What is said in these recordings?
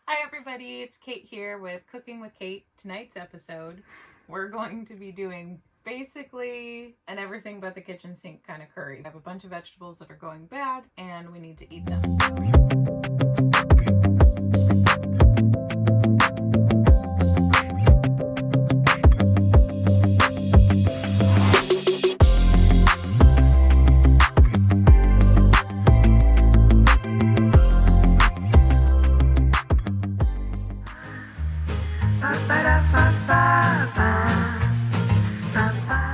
Hi everybody, it's Cait here with Cooking with Cait. Tonight's episode, we're going to be doing basically an everything but the kitchen sink kind of curry. I have a bunch of vegetables that are going bad and we need to eat them.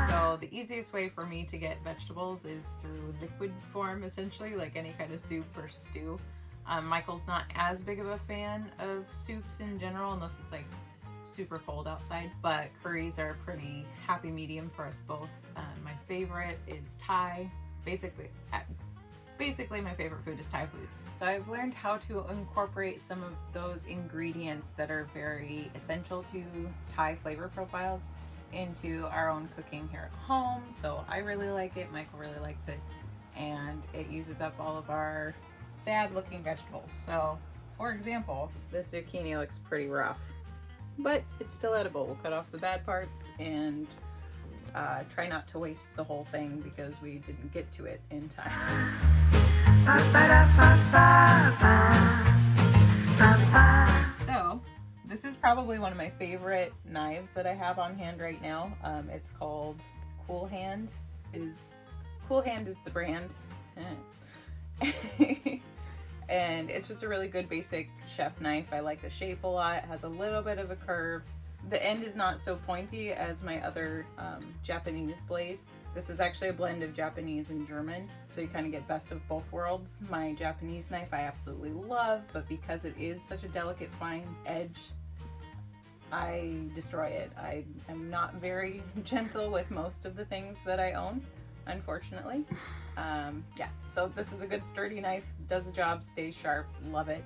So the easiest way for me to get vegetables is through liquid form, essentially, like any kind of soup or stew. Michael's not as big of a fan of soups in general, unless it's like super cold outside, but curries are a pretty happy medium for us both. My favorite is Thai. Basically my favorite food is Thai food. So I've learned how to incorporate some of those ingredients that are very essential to Thai flavor profiles into our own cooking here at home. So I really like it, Michael really likes it, and it uses up all of our sad looking vegetables. So for example, this zucchini looks pretty rough, but it's still edible. We'll cut off the bad parts and try not to waste the whole thing because we didn't get to it in time. So this is probably one of my favorite knives that I have on hand right now. It's called Cool Hand. Cool Hand is the brand. And it's just a really good basic chef knife. I like the shape a lot. It has a little bit of a curve. The end is not so pointy as my other Japanese blade. This is actually a blend of Japanese and German, so you kind of get best of both worlds. My Japanese knife I absolutely love, but because it is such a delicate fine edge, I destroy it. I am not very gentle with most of the things that I own, unfortunately. Yeah, so this is a good sturdy knife, does the job, stays sharp, love it.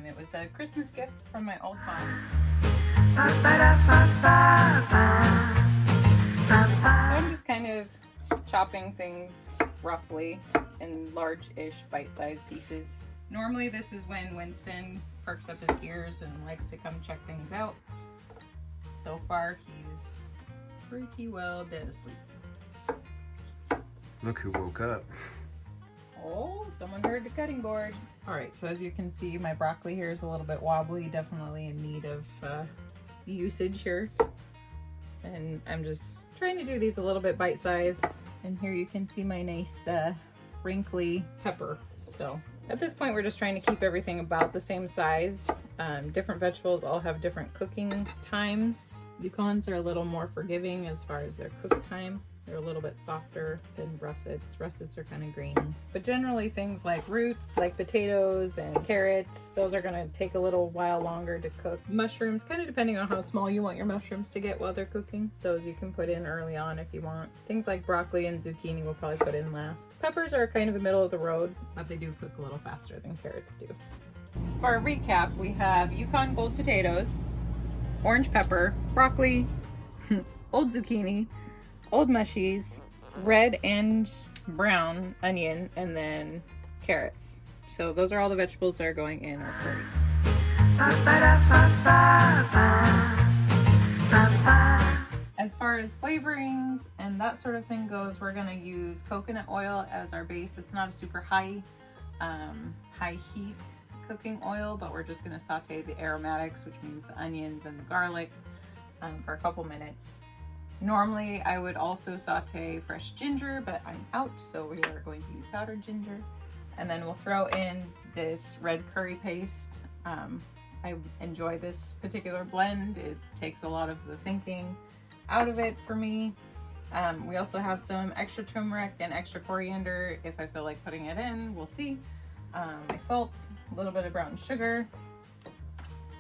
It was a Christmas gift from my old mom. So I'm just kind of chopping things roughly in large-ish bite-sized pieces. Normally this is when Winston perks up his ears and likes to come check things out. So far he's pretty well dead asleep. Look who woke up. Oh, someone heard the cutting board. All right, so as you can see, my broccoli here is a little bit wobbly, definitely in need of usage here. And I'm just trying to do these a little bit bite-sized. And here you can see my nice wrinkly pepper. So at this point, we're just trying to keep everything about the same size. Different vegetables all have different cooking times. Yukons are a little more forgiving as far as their cook time. They're a little bit softer than russets. Russets are kind of green. But generally things like roots, like potatoes and carrots, those are gonna take a little while longer to cook. Mushrooms, kind of depending on how small you want your mushrooms to get while they're cooking. Those you can put in early on if you want. Things like broccoli and zucchini we'll probably put in last. Peppers are kind of a middle of the road, but they do cook a little faster than carrots do. For a recap, we have Yukon Gold potatoes, orange pepper, broccoli, old zucchini, old mushies, red and brown onion, and then carrots. So those are all the vegetables that are going in our curry. As far as flavorings and that sort of thing goes, we're gonna use coconut oil as our base. It's not a super high heat cooking oil, but we're just gonna saute the aromatics, which means the onions and the garlic, for a couple minutes. Normally I would also saute fresh ginger, but I'm out, so we are going to use powdered ginger. And then we'll throw in this red curry paste. I enjoy this particular blend. It takes a lot of the thinking out of it for me. We also have some extra turmeric and extra coriander if I feel like putting it in, we'll see. My salt, a little bit of brown sugar,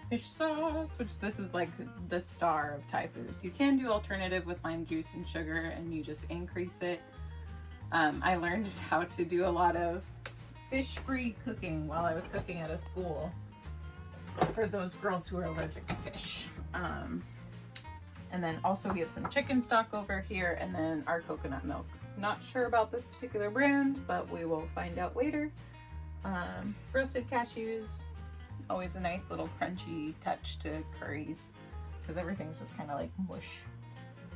fish sauce, which this is like the star of Thai food. So you can do alternative with lime juice and sugar and you just increase it. I learned how to do a lot of fish-free cooking while I was cooking at a school for those girls who are allergic to fish. And then also we have some chicken stock over here and then our coconut milk. Not sure about this particular brand, but we will find out later. Roasted cashews, Always a nice little crunchy touch to curries because everything's just kind of like mush.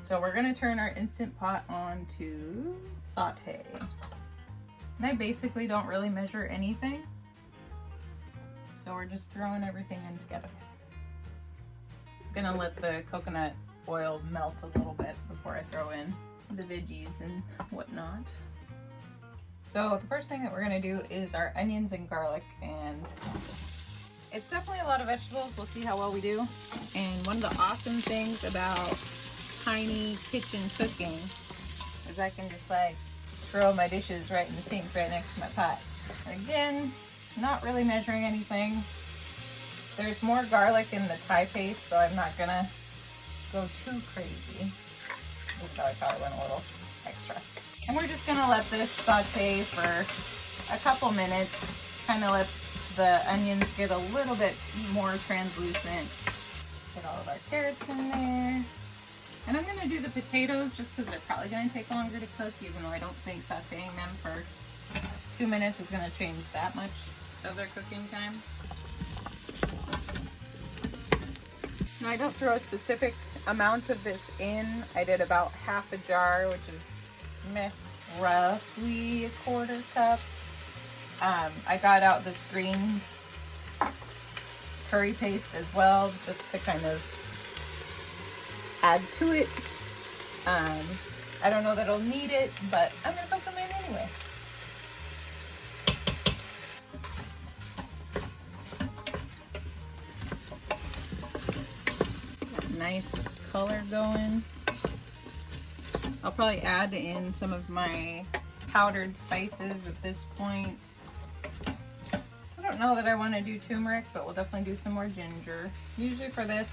So we're gonna turn our Instant Pot on to saute. And I basically don't really measure anything. So we're just throwing everything in together. I'm gonna let the coconut oil melt a little bit before I throw in the veggies and whatnot. So the first thing that we're gonna do is our onions and garlic, and it's definitely a lot of vegetables. We'll see how well we do. And one of the awesome things about tiny kitchen cooking is I can just like throw my dishes right in the sink right next to my pot. And again, not really measuring anything. There's more garlic in the Thai paste, so I'm not gonna go too crazy. This garlic probably went a little extra. And we're just gonna let this saute for a couple minutes, kind of let the onions get a little bit more translucent. Get all of our carrots in there. And I'm gonna do the potatoes just because they're probably gonna take longer to cook, even though I don't think sauteing them for 2 minutes is gonna change that much of their cooking time. Now I don't throw a specific amount of this in. I did about half a jar, which is roughly 1/4 cup. I got out this green curry paste as well, just to kind of add to it. I don't know that I'll need it, but I'm gonna put some in anyway. Got nice color going. I'll probably add in some of my powdered spices at this point. I don't know that I want to do turmeric, but we'll definitely do some more ginger. Usually for this,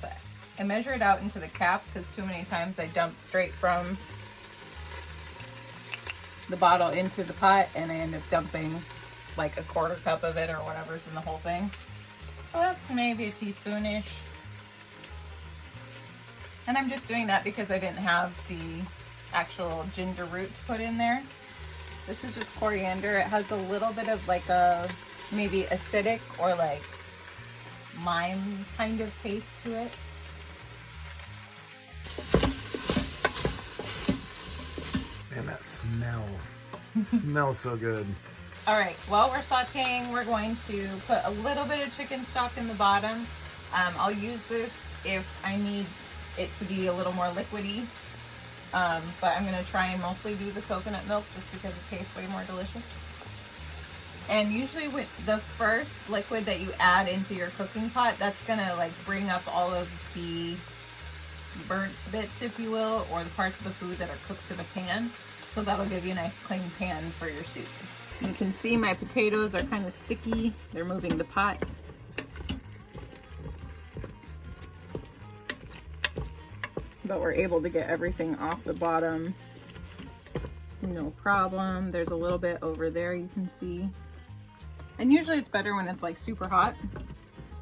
I measure it out into the cap because too many times I dump straight from the bottle into the pot and I end up dumping like 1/4 cup of it or whatever's in the whole thing. So that's maybe a teaspoonish. And I'm just doing that because I didn't have the actual ginger root to put in there. This is just coriander. It has a little bit of like a maybe acidic or like lime kind of taste to it. Man, that smell smells so good. All right, while we're sauteing, we're going to put a little bit of chicken stock in the bottom. I'll use this if I need it to be a little more liquidy. But I'm gonna try and mostly do the coconut milk just because it tastes way more delicious. And usually with the first liquid that you add into your cooking pot, that's gonna like bring up all of the burnt bits, if you will, or the parts of the food that are cooked to the pan. So that'll give you a nice clean pan for your soup. You can see my potatoes are kind of sticky. They're moving the pot. But we're able to get everything off the bottom, no problem. There's a little bit over there you can see. And usually it's better when it's like super hot,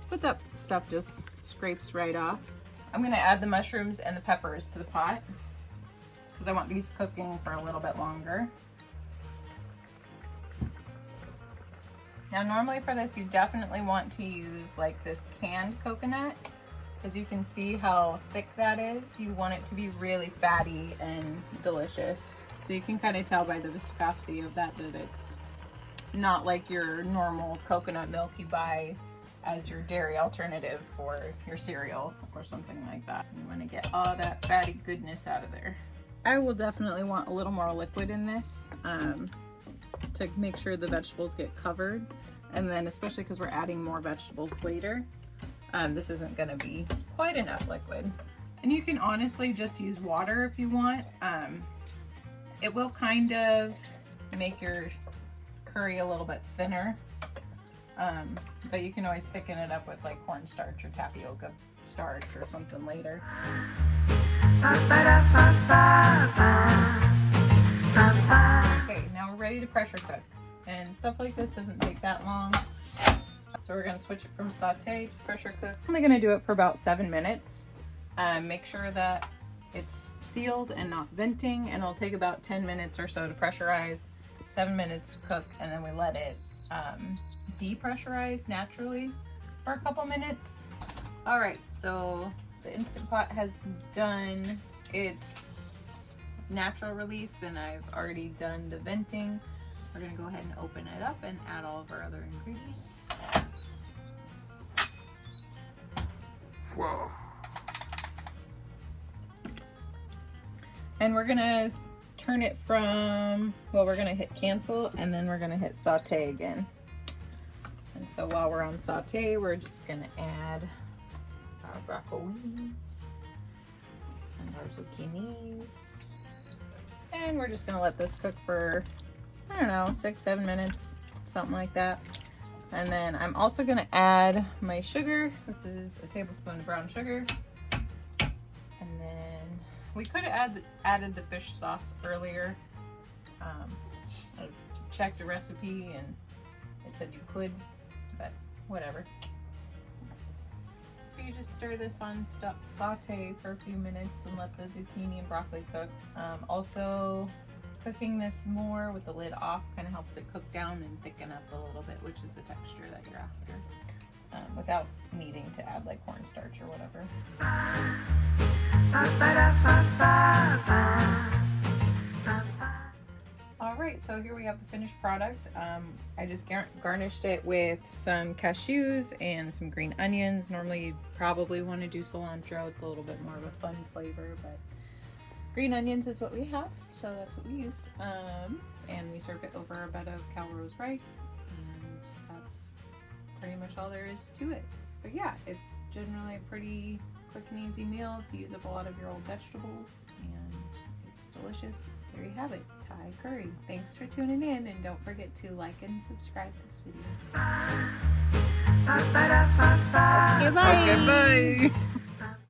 but that stuff just scrapes right off. I'm gonna add the mushrooms and the peppers to the pot because I want these cooking for a little bit longer. Now normally for this you definitely want to use like this canned coconut. As you can see how thick that is, you want it to be really fatty and delicious. So you can kind of tell by the viscosity of that it's not like your normal coconut milk you buy as your dairy alternative for your cereal or something like that. You want to get all that fatty goodness out of there. I will definitely want a little more liquid in this to make sure the vegetables get covered. And then especially because we're adding more vegetables later, this isn't going to be quite enough liquid. And you can honestly just use water if you want. It will kind of make your curry a little bit thinner, but you can always thicken it up with like cornstarch or tapioca starch or something later. Okay, now we're ready to pressure cook, and stuff like this doesn't take that long. So we're going to switch it from saute to pressure cook. I'm going to do it for about 7 minutes. Make sure that it's sealed and not venting, and it'll take about 10 minutes or so to pressurize, 7 minutes to cook, and then we let it depressurize naturally for a couple minutes. All right, so the Instant Pot has done its natural release and I've already done the venting. We're gonna go ahead and open it up and add all of our other ingredients. Whoa. And we're gonna turn it from, well, we're gonna hit cancel and then we're gonna hit saute again. And so while we're on saute, we're just gonna add our broccolis and our zucchinis. And we're just gonna let this cook for, I don't know, 6-7 minutes, something like that. And then I'm also gonna add my sugar. This is a tablespoon of brown sugar. And then we could have added the fish sauce earlier. I checked the recipe and it said you could, but whatever. So you just stir this on saute for a few minutes and let the zucchini and broccoli cook. Also, cooking this more with the lid off kind of helps it cook down and thicken up a little bit, which is the texture that you're after, without needing to add like cornstarch or whatever. All right, so here we have the finished product. I just garnished it with some cashews and some green onions. Normally you'd probably want to do cilantro. It's a little bit more of a fun flavor, but green onions is what we have, so that's what we used. And we serve it over a bed of calrose rice, and that's pretty much all there is to it. But yeah, it's generally a pretty quick and easy meal to use up a lot of your old vegetables, and it's delicious. There you have it, Thai curry. Thanks for tuning in, and don't forget to like and subscribe this video. Okay, bye.